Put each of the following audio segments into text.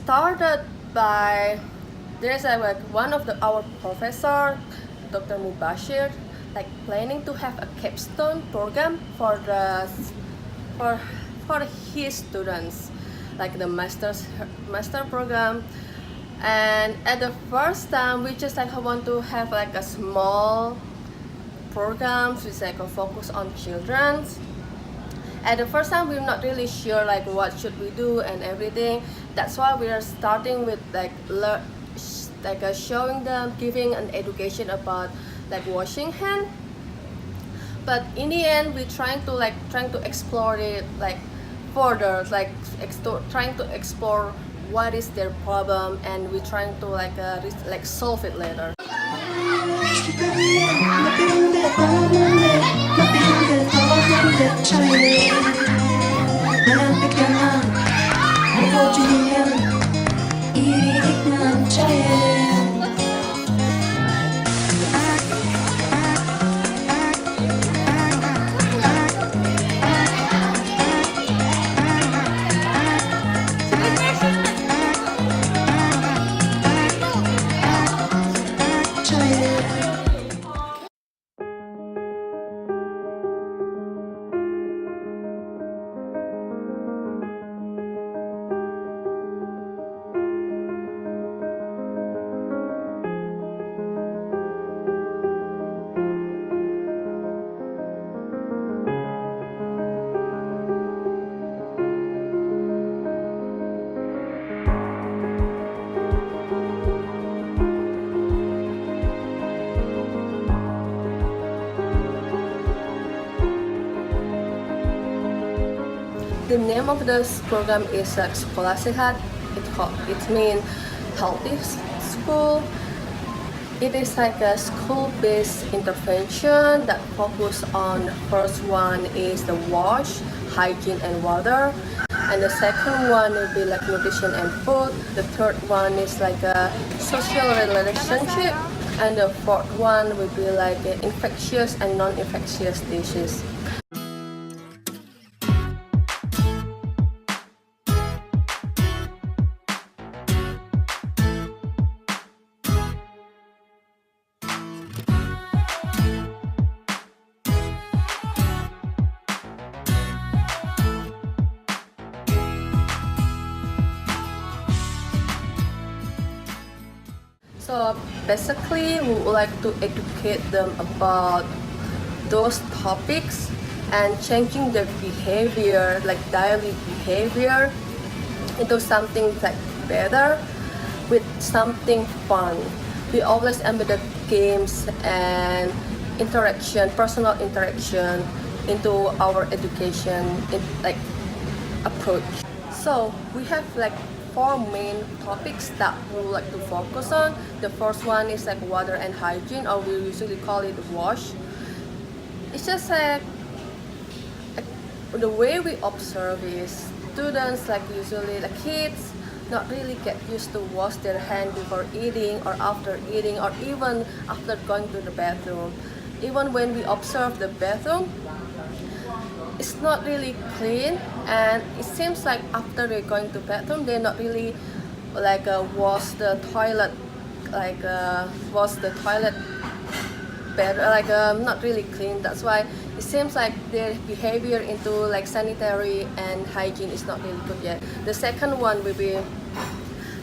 started by there's like one of our professor, Dr. Mubashir, like planning to have a capstone program for for for his students, like the master program. And at the first time, we just like want to have like a small programs with like a focus on children. At the first time, we're not really sure like what should we do and everything. That's why we are starting with like showing them, giving an education about like washing hand. But in the end, we trying to explore it like further, like trying to explore what is their problem, and we're trying to like solve it later. The name of this program is Sekolah Sehat. It means healthy school. It is like a school-based intervention that focus on, first one is the wash, hygiene and water, and the second one will be like nutrition and food. The third one is like a social relationship, and the fourth one will be like infectious and non-infectious disease. So basically, we would like to educate them about those topics and changing their behavior, like daily behavior, into something like better with something fun. We always embedded games and interaction, personal interaction into our education approach. So we have like 4 main topics that we would like to focus on. The first one is like water and hygiene, or we usually call it wash. It's just like the way we observe is students, like usually the kids, not really get used to wash their hand before eating or after eating or even after going to the bathroom. Even when we observe the bathroom, it's not really clean, and it seems like after they're going to bathroom, they're not really like wash the toilet better, not really clean. That's why it seems like their behavior into like sanitary and hygiene is not really good yet. The second one will be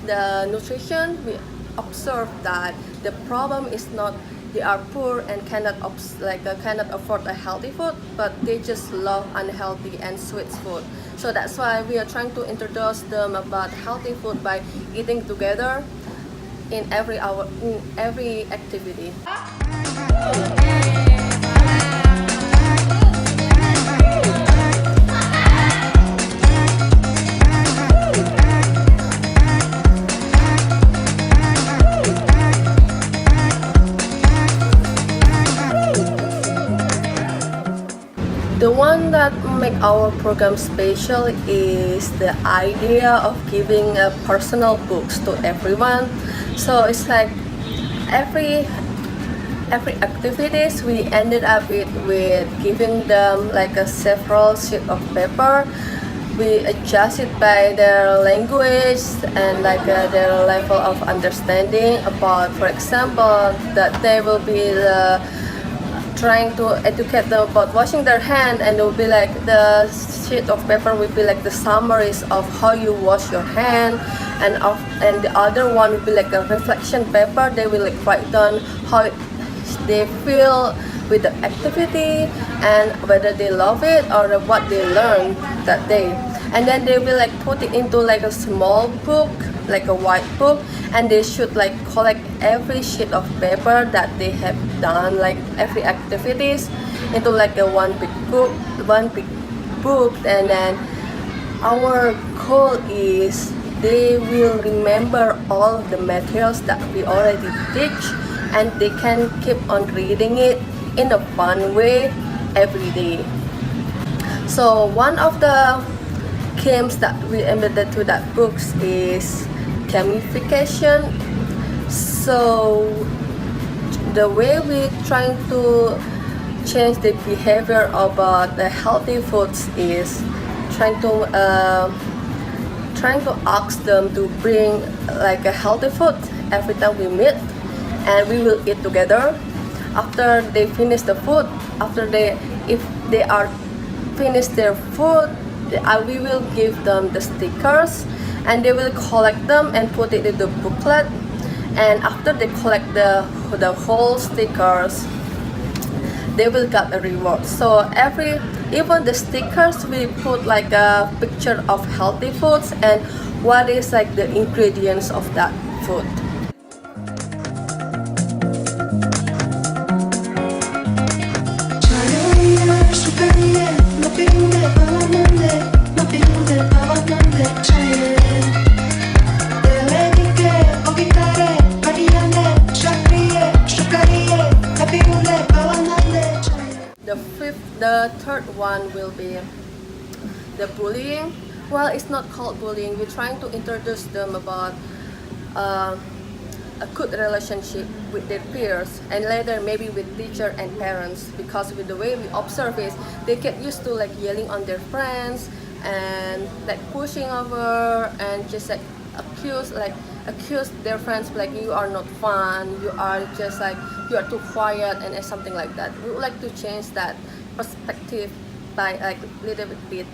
the nutrition. We observe that the problem is not they are poor and cannot afford a healthy food, but they just love unhealthy and sweet food. So that's why we are trying to introduce them about healthy food by eating together in every activity. The one that make our program special is the idea of giving personal books to everyone. So it's like every activities we ended up with giving them like a several sheet of paper we adjust it by their language and like their level of understanding about, for example, that they will be trying to educate them about washing their hand, and it will be like the sheet of paper will be like the summaries of how you wash your hand, and the other one will be like a reflection paper. They will like write down how they feel with the activity and whether they love it or what they learned that day. And then they will like put it into like a small book, like a white book, and they should like collect every sheet of paper that they have done, like every activities, into like a one big book. And then our goal is they will remember all of the materials that we already teach, and they can keep on reading it in a fun way every day. So one of the games that we embedded to that books is gamification. So the way we trying to change the behavior about the healthy foods is trying to ask them to bring like a healthy food every time we meet, and we will eat together. After they finish the food, if they are finished their food, we will give them the stickers, and they will collect them and put it in the booklet. And after they collect the whole stickers, they will get a reward. So even the stickers, we put like a picture of healthy foods and what is like the ingredients of that food. The third one will be the bullying. Well, it's not called bullying. We're trying to introduce them about a good relationship with their peers, and later maybe with teacher and parents, because with the way we observe is they get used to like yelling on their friends and like pushing over and just like accuse their friends like you are not fun, you are just like you are too quiet and something like that. We would like to change that perspective by like little bit.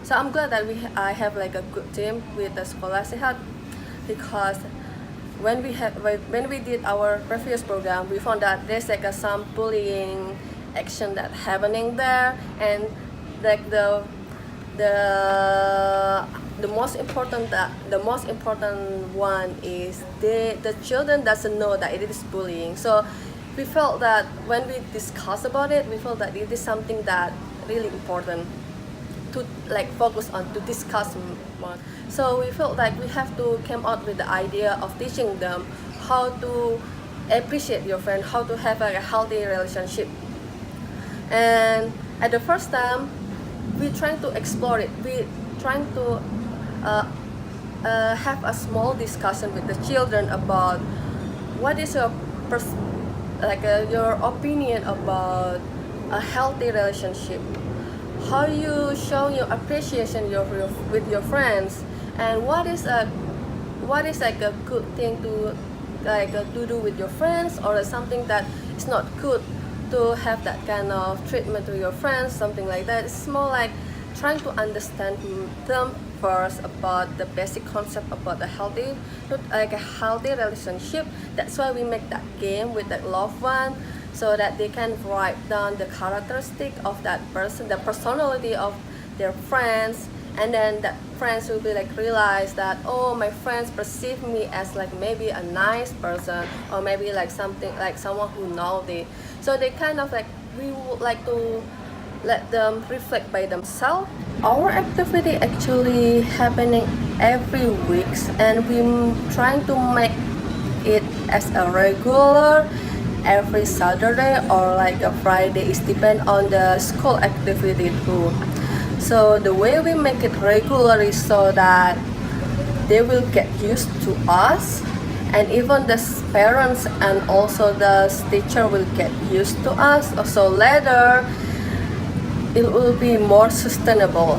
So I'm glad that I have like a good team with the Sekolah Sehat, because when we did our previous program, we found that there's like some bullying action that happening there, and like the most important one is the children doesn't know that it is bullying. So we felt that when we discussed about it, we felt that it is something that really important to like focus on, to discuss more. So we felt like we have to come out with the idea of teaching them how to appreciate your friend, how to have like a healthy relationship. And at the first time, we trying to explore it. We trying to have a small discussion with the children about what is your your opinion about a healthy relationship. How you show your appreciation with your friends, and what is like a good thing to do with your friends, or something that is not good to have that kind of treatment to your friends, something like that. It's more like trying to understand them first about the basic concept about a healthy relationship. That's why we make that game with that loved one, so that they can write down the characteristic of that person, the personality of their friends, and then that friends will be like realize that, oh, my friends perceive me as like maybe a nice person, or maybe like something like someone who naughty. So they kind of like, we would like to let them reflect by themselves. Our activity actually happening every week, and we're trying to make it as a regular every Saturday or like a Friday. It depends on the school activity too. So the way we make it regular is so that they will get used to us, and even the parents and also the teacher will get used to us. So later it will be more sustainable.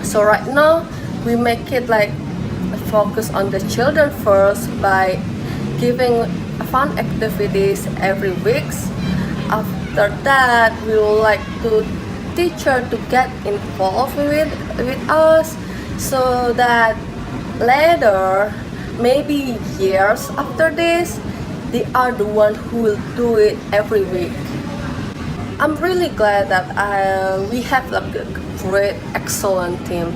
So right now we make it like focus on the children first by giving fun activities every week. After that, we would like to teacher to get involved with us, so that later, maybe years after this, they are the one who will do it every week. I'm really glad that we have like a great, excellent team.